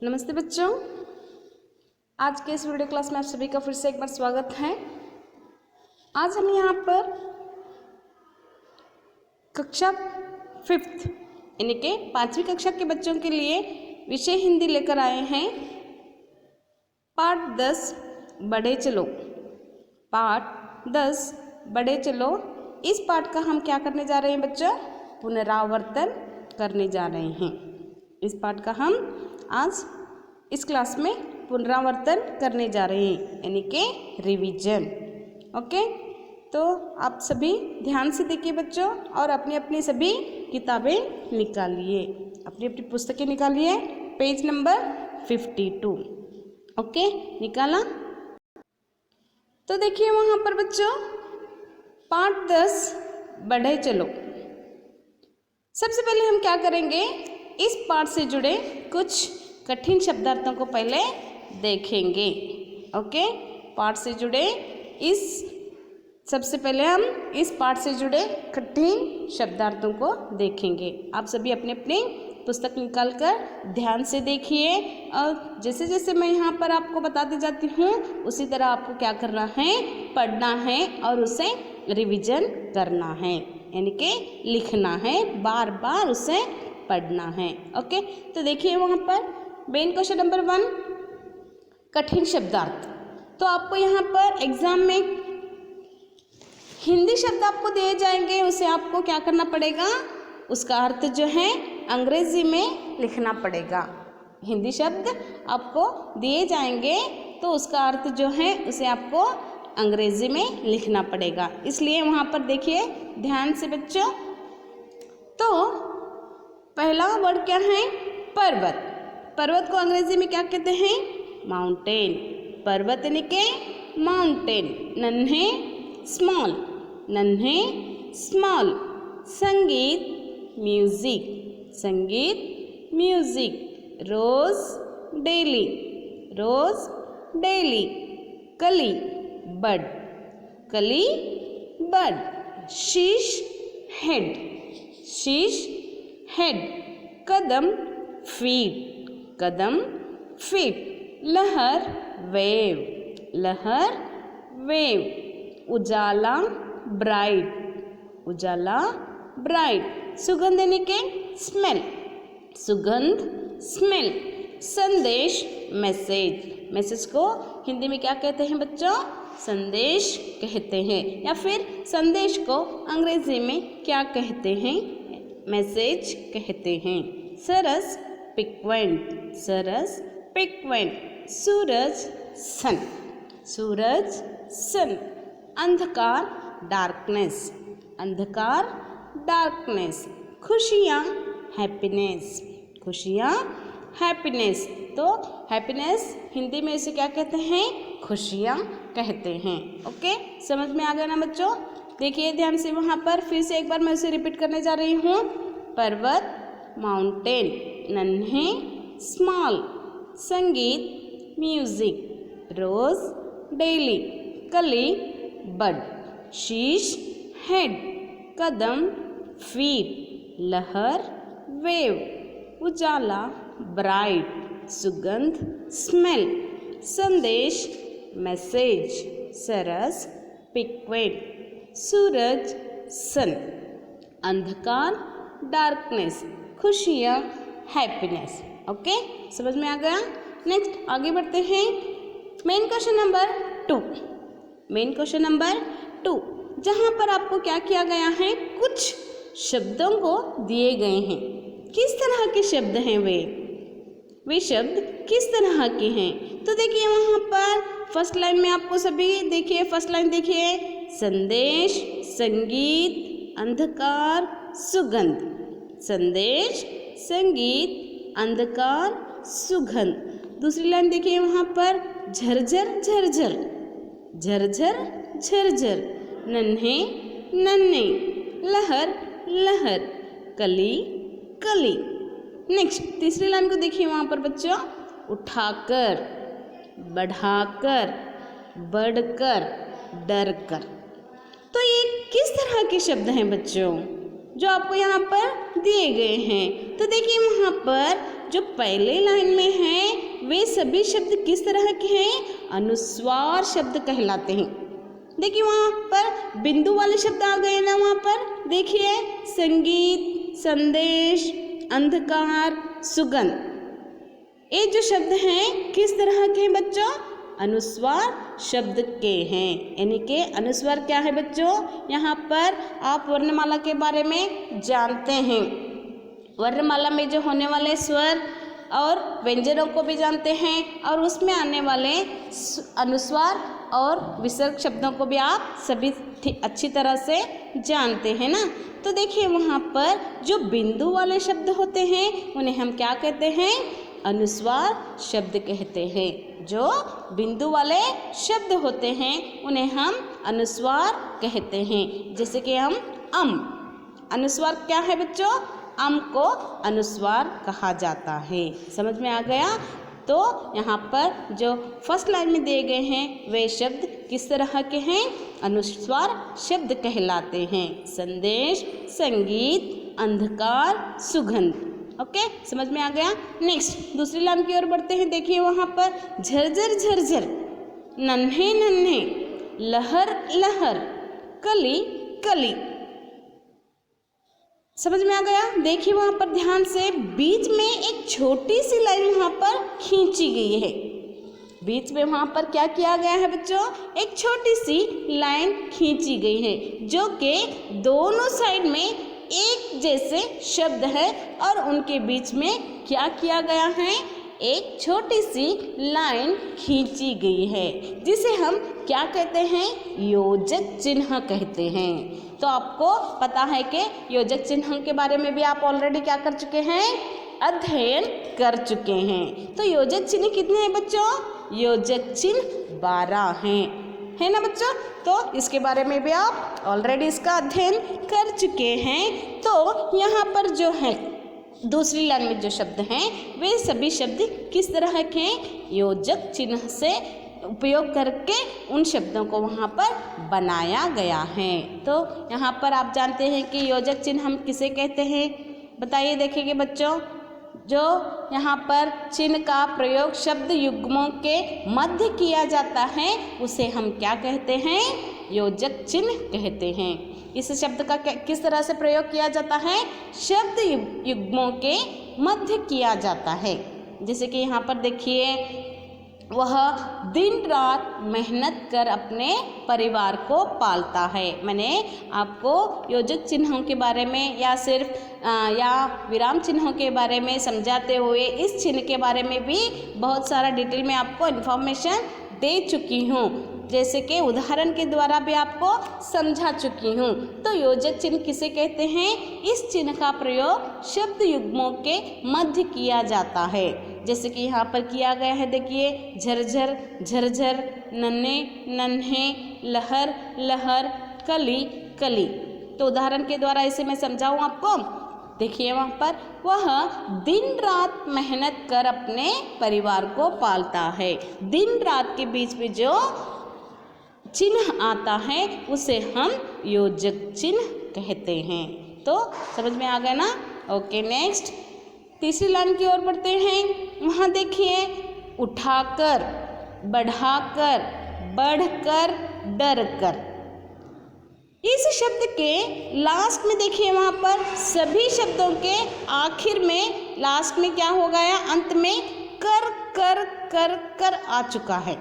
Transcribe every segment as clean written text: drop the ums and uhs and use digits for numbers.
नमस्ते बच्चों, आज के इस वीडियो क्लास में आप सभी का फिर से एक बार स्वागत है। आज हम यहाँ पर कक्षा 5th यानी कि 5वीं कक्षा के बच्चों के लिए विषय हिंदी लेकर आए हैं। पाठ 10 बढ़े चलो। पाठ 10 बढ़े चलो, इस पाठ का हम क्या करने जा रहे हैं बच्चों? पुनरावर्तन करने जा रहे हैं। इस पाठ का हम आज इस क्लास में पुनरावर्तन करने जा रहे हैं, यानी कि रिवीजन। ओके, तो आप सभी ध्यान से देखिए बच्चों, और अपनी अपनी सभी किताबें निकालिए, अपनी अपनी पुस्तकें निकालिए। Page number 52। ओके, निकाला? तो देखिए वहाँ पर बच्चों, पाठ 10 बढ़े चलो। सबसे पहले हम क्या करेंगे, इस पाठ से जुड़े कुछ कठिन शब्दार्थों को पहले देखेंगे। ओके, पाठ से जुड़े सबसे पहले हम इस पाठ से जुड़े कठिन शब्दार्थों को देखेंगे। आप सभी अपनी अपनी पुस्तक निकाल कर ध्यान से देखिए, और जैसे जैसे मैं यहाँ पर आपको बताती जाती हूँ उसी तरह आपको क्या करना है, पढ़ना है और उसे रिवीजन करना है, यानी कि लिखना है, बार बार उसे पढ़ना है। ओके, तो देखिए वहाँ पर मेन क्वेश्चन नंबर 1 कठिन शब्दार्थ। तो आपको यहाँ पर एग्जाम में हिंदी शब्द आपको दिए जाएंगे, उसे आपको क्या करना पड़ेगा, उसका अर्थ जो है अंग्रेजी में लिखना पड़ेगा। हिंदी शब्द आपको दिए जाएंगे तो उसका अर्थ जो है उसे आपको अंग्रेजी में लिखना पड़ेगा। इसलिए वहाँ पर देखिए ध्यान से बच्चों। तो पहला वर्ड क्या है? पर्वत। पर्वत को अंग्रेजी में क्या कहते हैं? माउंटेन। पर्वत यानी के माउंटेन। नन्हे स्मॉल, नन्हे स्मॉल। संगीत म्यूजिक, संगीत म्यूजिक। रोज डेली, रोज डेली। कली बड, कली बड। शीश हेड, शीश हेड। कदम फीट, कदम फीट। लहर वेव, लहर वेव। उजाला ब्राइट, उजाला ब्राइट। सुगंध यानी के स्मेल, सुगंध स्मेल। संदेश मैसेज, मैसेज को हिंदी में क्या कहते हैं बच्चों? संदेश कहते हैं, या फिर संदेश को अंग्रेजी में क्या कहते हैं? मैसेज कहते हैं। सरस पिक्वेंट, सरस पिक्वेंट। सूरज सन, सूरज सन। अंधकार डार्कनेस, अंधकार डार्कनेस। खुशियाँ हैप्पीनेस, खुशियाँ हैप्पीनेस। तो हैप्पीनेस हिंदी में इसे क्या कहते हैं? खुशियाँ कहते हैं। ओके, समझ में आ गया ना बच्चों? देखिए ध्यान से, वहाँ पर फिर से एक बार मैं उसे रिपीट करने जा रही हूँ। पर्वत माउंटेन, नन्हे स्मॉल। संगीत म्यूजिक। रोज डेली। कली बड। शीश हेड। कदम फीट। लहर वेव। उजाला ब्राइट, सुगंध स्मेल। संदेश मैसेज। सरस पिक्वेट। सूरज सन। अंधकार डार्कनेस। खुशियाँ हैप्पीनेस। ओके, समझ में आ गया? नेक्स्ट आगे बढ़ते हैं। Main question number 2, main question number 2, जहाँ पर आपको क्या किया गया है, कुछ शब्दों को दिए गए हैं। किस तरह के शब्द हैं वे शब्द किस तरह के हैं? तो देखिए वहाँ पर फर्स्ट लाइन में आपको सभी देखिए, फर्स्ट लाइन देखिए, संदेश, संगीत, अंधकार, सुगंध। संदेश, संगीत, अंधकार, सुगंध। दूसरी लाइन देखिए वहाँ पर झरझर झरझर, झरझर झरझर। नन्हे नन्हे। लहर लहर। कली कली। नेक्स्ट तीसरी लाइन को देखिए वहाँ पर बच्चों, उठाकर, बढ़ाकर, बढ़कर, डरकर। तो ये किस तरह के शब्द हैं बच्चों जो आपको यहाँ पर दिए गए हैं? तो देखिए वहाँ पर जो पहले लाइन में है वे सभी शब्द किस तरह के हैं? अनुस्वार शब्द कहलाते हैं। देखिए वहाँ पर बिंदु वाले शब्द आ गए ना, वहाँ पर देखिए संगीत, संदेश, अंधकार, सुगंध। ये जो शब्द हैं किस तरह के हैं बच्चों? अनुस्वार शब्द के हैं। यानी कि अनुस्वार क्या है बच्चों? यहाँ पर आप वर्णमाला के बारे में जानते हैं। वर्णमाला में जो होने वाले स्वर और व्यंजनों को भी जानते हैं, और उसमें आने वाले अनुस्वार और विसर्ग शब्दों को भी आप सभी अच्छी तरह से जानते हैं ना। तो देखिए वहाँ पर जो बिंदु वाले शब्द होते हैं उन्हें हम क्या कहते हैं? अनुस्वार शब्द कहते हैं। जो बिंदु वाले शब्द होते हैं उन्हें हम अनुस्वार कहते हैं। जैसे कि हम अनुस्वार क्या है बच्चों? अम को अनुस्वार कहा जाता है। समझ में आ गया? तो यहाँ पर जो फर्स्ट लाइन में दिए गए हैं वे शब्द किस तरह के हैं? अनुस्वार शब्द कहलाते हैं। संदेश, संगीत, अंधकार, सुगंध। ओके, समझ में आ गया? नेक्स्ट दूसरी लाइन की ओर बढ़ते हैं। देखिए वहाँ पर झरझर झरझर, नन्हे नन्हे, लहर लहर, कली कली। समझ में आ गया? देखिए वहाँ पर ध्यान से, बीच में एक छोटी सी लाइन वहाँ पर खींची गई है। बीच में वहाँ पर क्या किया गया है बच्चों? एक छोटी सी लाइन खींची गई है, जो कि दोनों साइड में एक जैसे शब्द है और उनके बीच में क्या किया गया है? एक छोटी सी लाइन खींची गई है, जिसे हम क्या कहते हैं? योजक चिन्ह कहते हैं। तो आपको पता है कि योजक चिन्ह के बारे में भी आप ऑलरेडी क्या कर चुके हैं? अध्ययन कर चुके हैं। तो योजक चिन्ह कितने हैं बच्चों? योजक चिन्ह 12 हैं, है ना बच्चों? तो इसके बारे में भी आप ऑलरेडी इसका अध्ययन कर चुके हैं। तो यहाँ पर जो है दूसरी लाइन में जो शब्द हैं वे सभी शब्द किस तरह के हैं? योजक चिन्ह से उपयोग करके उन शब्दों को वहाँ पर बनाया गया है। तो यहाँ पर आप जानते हैं कि योजक चिन्ह हम किसे कहते हैं? बताइए देखिए बच्चों। जो यहाँ पर चिन्ह का प्रयोग शब्द युग्मों के मध्य किया जाता है उसे हम क्या कहते हैं? योजक चिन्ह कहते हैं। इस शब्द का किस तरह से प्रयोग किया जाता है? शब्द युग्मों के मध्य किया जाता है। जैसे कि यहाँ पर देखिए, वह दिन रात मेहनत कर अपने परिवार को पालता है। मैंने आपको योजक चिन्हों के बारे में या सिर्फ या विराम चिन्हों के बारे में समझाते हुए इस चिन्ह के बारे में भी बहुत सारा डिटेल में आपको इन्फॉर्मेशन दे चुकी हूँ, जैसे कि उदाहरण के द्वारा भी आपको समझा चुकी हूँ। तो योजक चिन्ह किसे कहते हैं? इस चिन्ह का प्रयोग शब्द युग्मों के मध्य किया जाता है। जैसे कि यहाँ पर किया गया है, देखिए झरझर झरझर, नन्हे नन्हे, लहर लहर, कली कली। तो उदाहरण के द्वारा इसे मैं समझाऊँ आपको। देखिए वहाँ पर, वह दिन रात मेहनत कर अपने परिवार को पालता है। दिन रात के बीच में जो चिन्ह आता है उसे हम योजक चिन्ह कहते हैं। तो समझ में आ गया ना? ओके, नेक्स्ट तीसरी लाइन की ओर बढ़ते हैं। वहाँ देखिए, उठाकर, बढ़ाकर, बढ़कर, डरकर। इस शब्द के लास्ट में देखिए, वहाँ पर सभी शब्दों के आखिर में लास्ट में क्या हो गया? अंत में कर कर कर कर आ चुका है।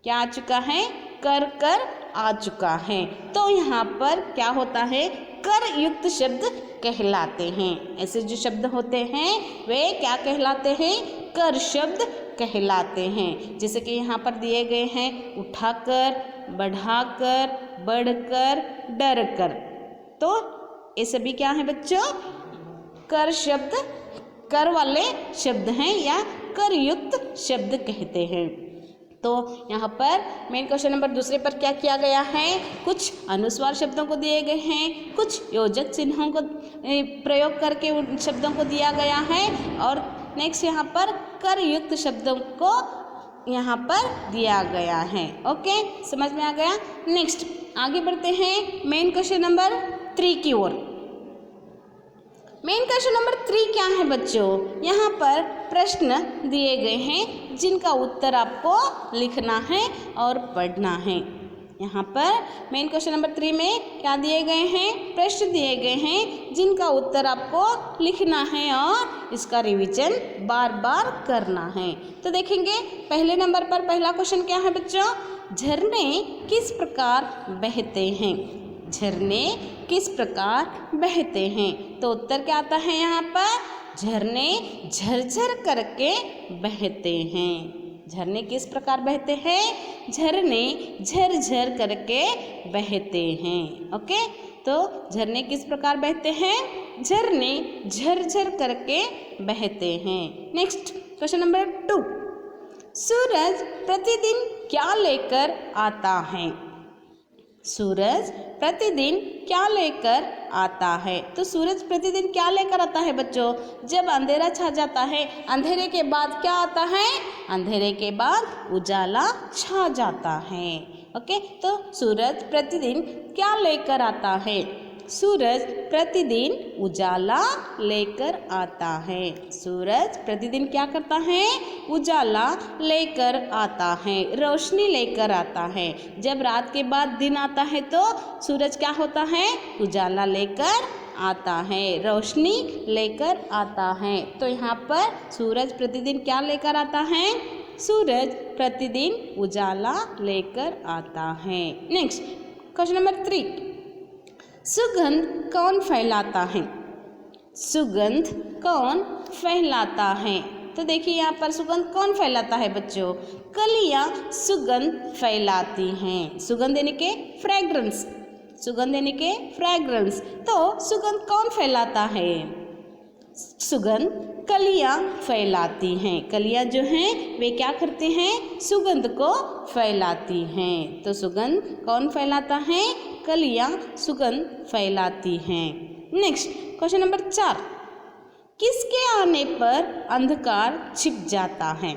क्या आ चुका है? कर कर आ चुका है। तो यहाँ पर क्या होता है? कर युक्त शब्द कहलाते हैं। ऐसे जो शब्द होते हैं वे क्या कहलाते हैं? कर शब्द कहलाते हैं। जैसे कि यहाँ पर दिए गए हैं, उठाकर, बढ़ाकर, बढ़कर, डरकर। तो ये सभी क्या है बच्चों? कर शब्द, कर वाले शब्द हैं या कर युक्त शब्द कहते हैं। तो यहाँ पर मेन क्वेश्चन नंबर दूसरे पर क्या किया गया है? कुछ अनुस्वार शब्दों को दिए गए हैं, कुछ योजक चिन्हों को प्रयोग करके उन शब्दों को दिया गया है, और नेक्स्ट यहाँ पर कर युक्त शब्दों को यहाँ पर दिया गया है। ओके, समझ में आ गया? नेक्स्ट आगे बढ़ते हैं मेन क्वेश्चन नंबर 3 की ओर। मेन क्वेश्चन नंबर 3 क्या है बच्चों? यहाँ पर प्रश्न दिए गए हैं जिनका उत्तर आपको लिखना है और पढ़ना है। यहाँ पर मेन क्वेश्चन नंबर 3 में क्या दिए गए हैं? प्रश्न दिए गए हैं जिनका उत्तर आपको लिखना है और इसका रिवीजन बार बार करना है। तो देखेंगे पहले नंबर पर पहला क्वेश्चन क्या है बच्चों? झरने किस प्रकार बहते हैं? झरने किस प्रकार बहते हैं? तो उत्तर क्या आता है यहाँ पर? झरने झरझर करके बहते हैं। झरने किस प्रकार बहते हैं? झरने झरझर करके बहते हैं। ओके, तो झरने किस प्रकार बहते हैं? झरने झरझर करके बहते हैं। नेक्स्ट क्वेश्चन नंबर 2, सूरज प्रतिदिन क्या लेकर आता है? सूरज प्रतिदिन क्या लेकर आता है? तो सूरज प्रतिदिन क्या लेकर आता है बच्चों? जब अंधेरा छा जाता है, अंधेरे के बाद क्या आता है? अंधेरे के बाद उजाला छा जाता है। ओके, तो सूरज प्रतिदिन क्या लेकर आता है? सूरज प्रतिदिन उजाला लेकर आता है। सूरज प्रतिदिन क्या करता है? उजाला लेकर आता है, रोशनी लेकर आता है। जब रात के बाद दिन आता है तो सूरज क्या होता है? उजाला लेकर आता है, रोशनी लेकर आता है। तो यहाँ पर सूरज प्रतिदिन क्या लेकर आता है? सूरज प्रतिदिन उजाला लेकर आता है। नेक्स्ट क्वेश्चन नंबर 3, सुगंध कौन फैलाता है? सुगंध कौन फैलाता है? तो देखिए यहाँ पर सुगंध कौन फैलाता है बच्चों? कलियाँ सुगंध फैलाती हैं। सुगंध यानी के फ्रेग्रेंस, सुगंध यानी के फ्रेग्रेंस। तो सुगंध कौन फैलाता है? सुगंध कलियाँ फैलाती हैं। कलियाँ जो हैं वे क्या करती हैं? सुगंध को फैलाती हैं। तो सुगंध कौन फैलाता है? कलियाँ सुगंध फैलाती हैं। नेक्स्ट क्वेश्चन नंबर 4, किसके आने पर अंधकार छिप जाता है?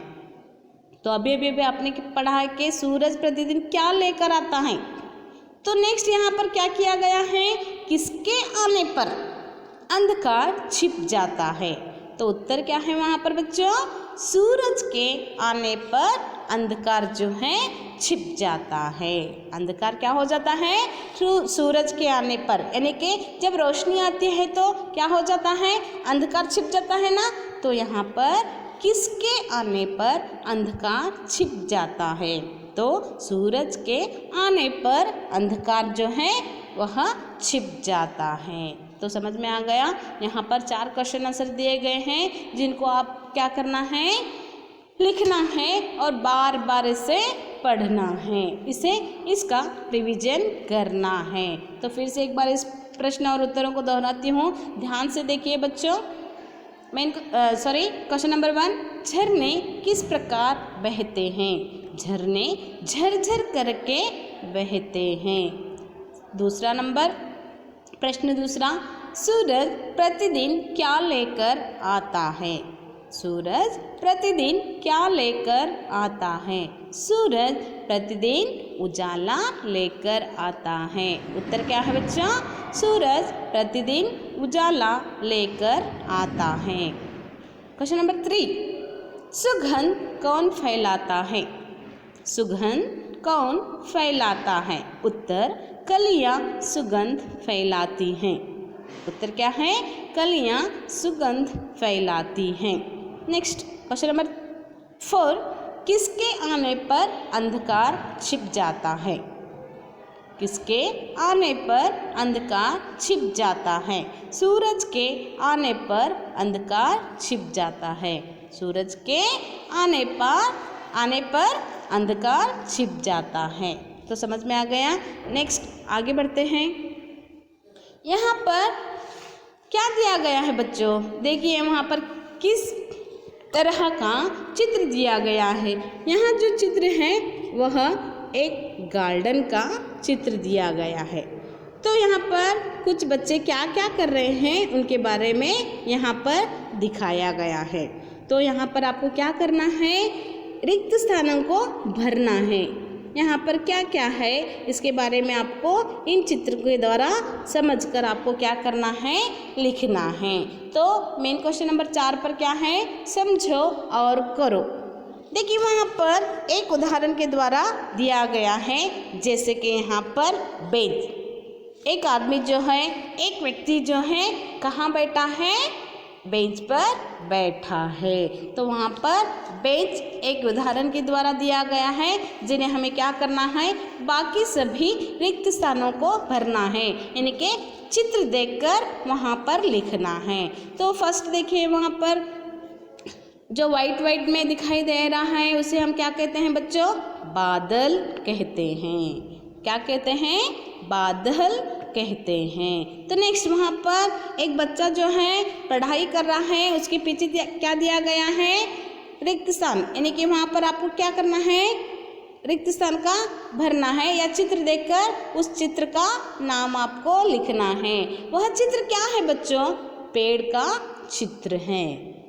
तो अभी आपने पढ़ा है कि सूरज प्रतिदिन क्या लेकर आता है। तो नेक्स्ट यहाँ पर क्या किया गया है? किसके आने पर अंधकार छिप जाता है? तो उत्तर क्या है वहाँ पर बच्चों? सूरज के आने पर अंधकार जो है छिप जाता है। अंधकार क्या हो जाता है? सूरज के आने पर, यानी कि जब रोशनी आती है तो क्या हो जाता है? अंधकार छिप जाता है ना। तो यहाँ पर किसके आने पर अंधकार छिप जाता है? तो सूरज के आने पर अंधकार जो है वह छिप जाता है। तो समझ में आ गया? यहाँ पर 4 क्वेश्चन आंसर दिए गए हैं जिनको आप क्या करना है? लिखना है और बार बार इसे पढ़ना है, इसे इसका रिवीजन करना है। तो फिर से एक बार इस प्रश्न और उत्तरों को दोहराती हूँ, ध्यान से देखिए बच्चों। क्वेश्चन नंबर 1, झरने किस प्रकार बहते हैं? झरने झरझर करके बहते हैं। दूसरा नंबर, प्रश्न दूसरा, सूरज प्रतिदिन क्या लेकर आता है? सूरज प्रतिदिन क्या लेकर आता है? सूरज प्रतिदिन उजाला लेकर आता है। उत्तर क्या है बच्चों? सूरज प्रतिदिन उजाला लेकर आता है। क्वेश्चन नंबर 3, सुगंध कौन फैलाता है? सुगंध कौन फैलाता है? उत्तर, कलियाँ सुगंध फैलाती हैं। उत्तर क्या है? कलियाँ सुगंध फैलाती हैं। नेक्स्ट क्वेश्चन नंबर 4, किसके आने पर अंधकार छिप जाता है? किसके आने पर अंधकार छिप जाता है? सूरज के आने पर अंधकार छिप जाता है। सूरज के आने पर अंधकार छिप जाता है। तो समझ में आ गया? नेक्स्ट आगे बढ़ते हैं। यहाँ पर क्या दिया गया है बच्चों? देखिए वहाँ पर किस तरह का चित्र दिया गया है। यहाँ जो चित्र है वह एक गार्डन का चित्र दिया गया है। तो यहाँ पर कुछ बच्चे क्या क्या कर रहे हैं उनके बारे में यहाँ पर दिखाया गया है। तो यहाँ पर आपको क्या करना है? रिक्त स्थानों को भरना है। यहाँ पर क्या क्या है इसके बारे में आपको इन चित्र के द्वारा समझकर आपको क्या करना है, लिखना है। तो मेन क्वेश्चन नंबर 4 पर क्या है, समझो और करो। देखिए वहाँ पर एक उदाहरण के द्वारा दिया गया है, जैसे कि यहाँ पर बेंच। एक आदमी जो है, एक व्यक्ति जो है कहाँ बैठा है, बेंच पर बैठा है। तो वहाँ पर बेंच एक उदाहरण के द्वारा दिया गया है, जिन्हें हमें क्या करना है, बाकी सभी रिक्त स्थानों को भरना है, यानी कि चित्र देखकर वहाँ पर लिखना है। तो फर्स्ट देखिए वहाँ पर जो वाइट में दिखाई दे रहा है उसे हम क्या कहते हैं बच्चों, बादल कहते हैं। क्या कहते हैं, बादल कहते हैं। तो नेक्स्ट वहाँ पर एक बच्चा जो है पढ़ाई कर रहा है, उसके पीछे क्या दिया गया है, रिक्त स्थान, यानी कि वहाँ पर आपको क्या करना है, रिक्त स्थान का भरना है या चित्र देखकर उस चित्र का नाम आपको लिखना है। वह चित्र क्या है बच्चों, पेड़ का चित्र है।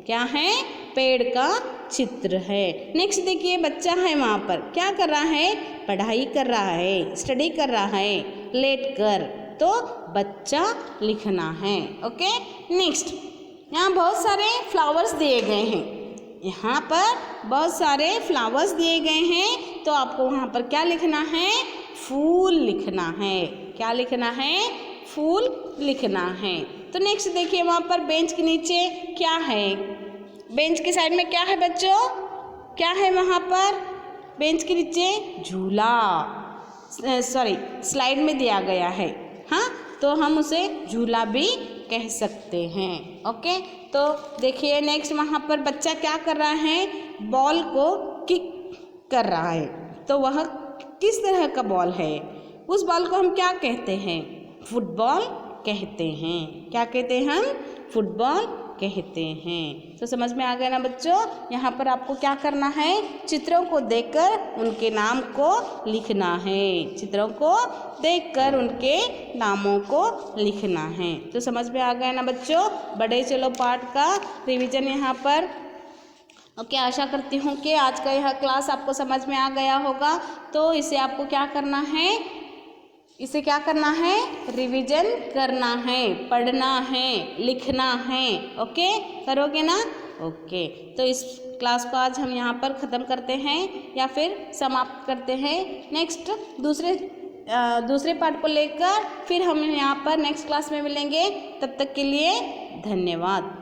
क्या है, पेड़ का चित्र है। नेक्स्ट देखिए बच्चा है वहाँ पर क्या कर रहा है, पढ़ाई कर रहा है, स्टडी कर रहा है लेट कर, तो बच्चा लिखना है। ओके नेक्स्ट, यहाँ बहुत सारे फ्लावर्स दिए गए हैं, यहाँ पर बहुत सारे फ्लावर्स दिए गए हैं, तो आपको वहाँ पर क्या लिखना है, फूल लिखना है। क्या लिखना है, फूल लिखना है। तो नेक्स्ट देखिए वहाँ पर बेंच के नीचे क्या है, बेंच के साइड में क्या है बच्चों, क्या है वहाँ पर बेंच के नीचे, झूला, सॉरी स्लाइड में दिया गया है, हाँ, तो हम उसे झूला भी कह सकते हैं। ओके, तो देखिए नेक्स्ट वहाँ पर बच्चा क्या कर रहा है, बॉल को किक कर रहा है, तो वह किस तरह का बॉल है, उस बॉल को हम क्या कहते हैं, फुटबॉल कहते हैं। क्या कहते हैं हम, फुटबॉल कहते हैं। तो समझ में आ गया ना बच्चों, यहाँ पर आपको क्या करना है, चित्रों को देखकर उनके नाम को लिखना है, चित्रों को देखकर उनके नामों को लिखना है। तो समझ में आ गया ना बच्चों, बड़े चलो पाठ का रिवीजन यहाँ पर। ओके, आशा करती हूँ कि आज का यह क्लास आपको समझ में आ गया होगा। तो इसे आपको क्या करना है, इसे क्या करना है, रिवीजन करना है, पढ़ना है, लिखना है। ओके, करोगे ना? ओके, तो इस क्लास को आज हम यहाँ पर ख़त्म करते हैं या फिर समाप्त करते हैं। नेक्स्ट दूसरे पार्ट को लेकर फिर हम यहाँ पर नेक्स्ट क्लास में मिलेंगे। तब तक के लिए धन्यवाद।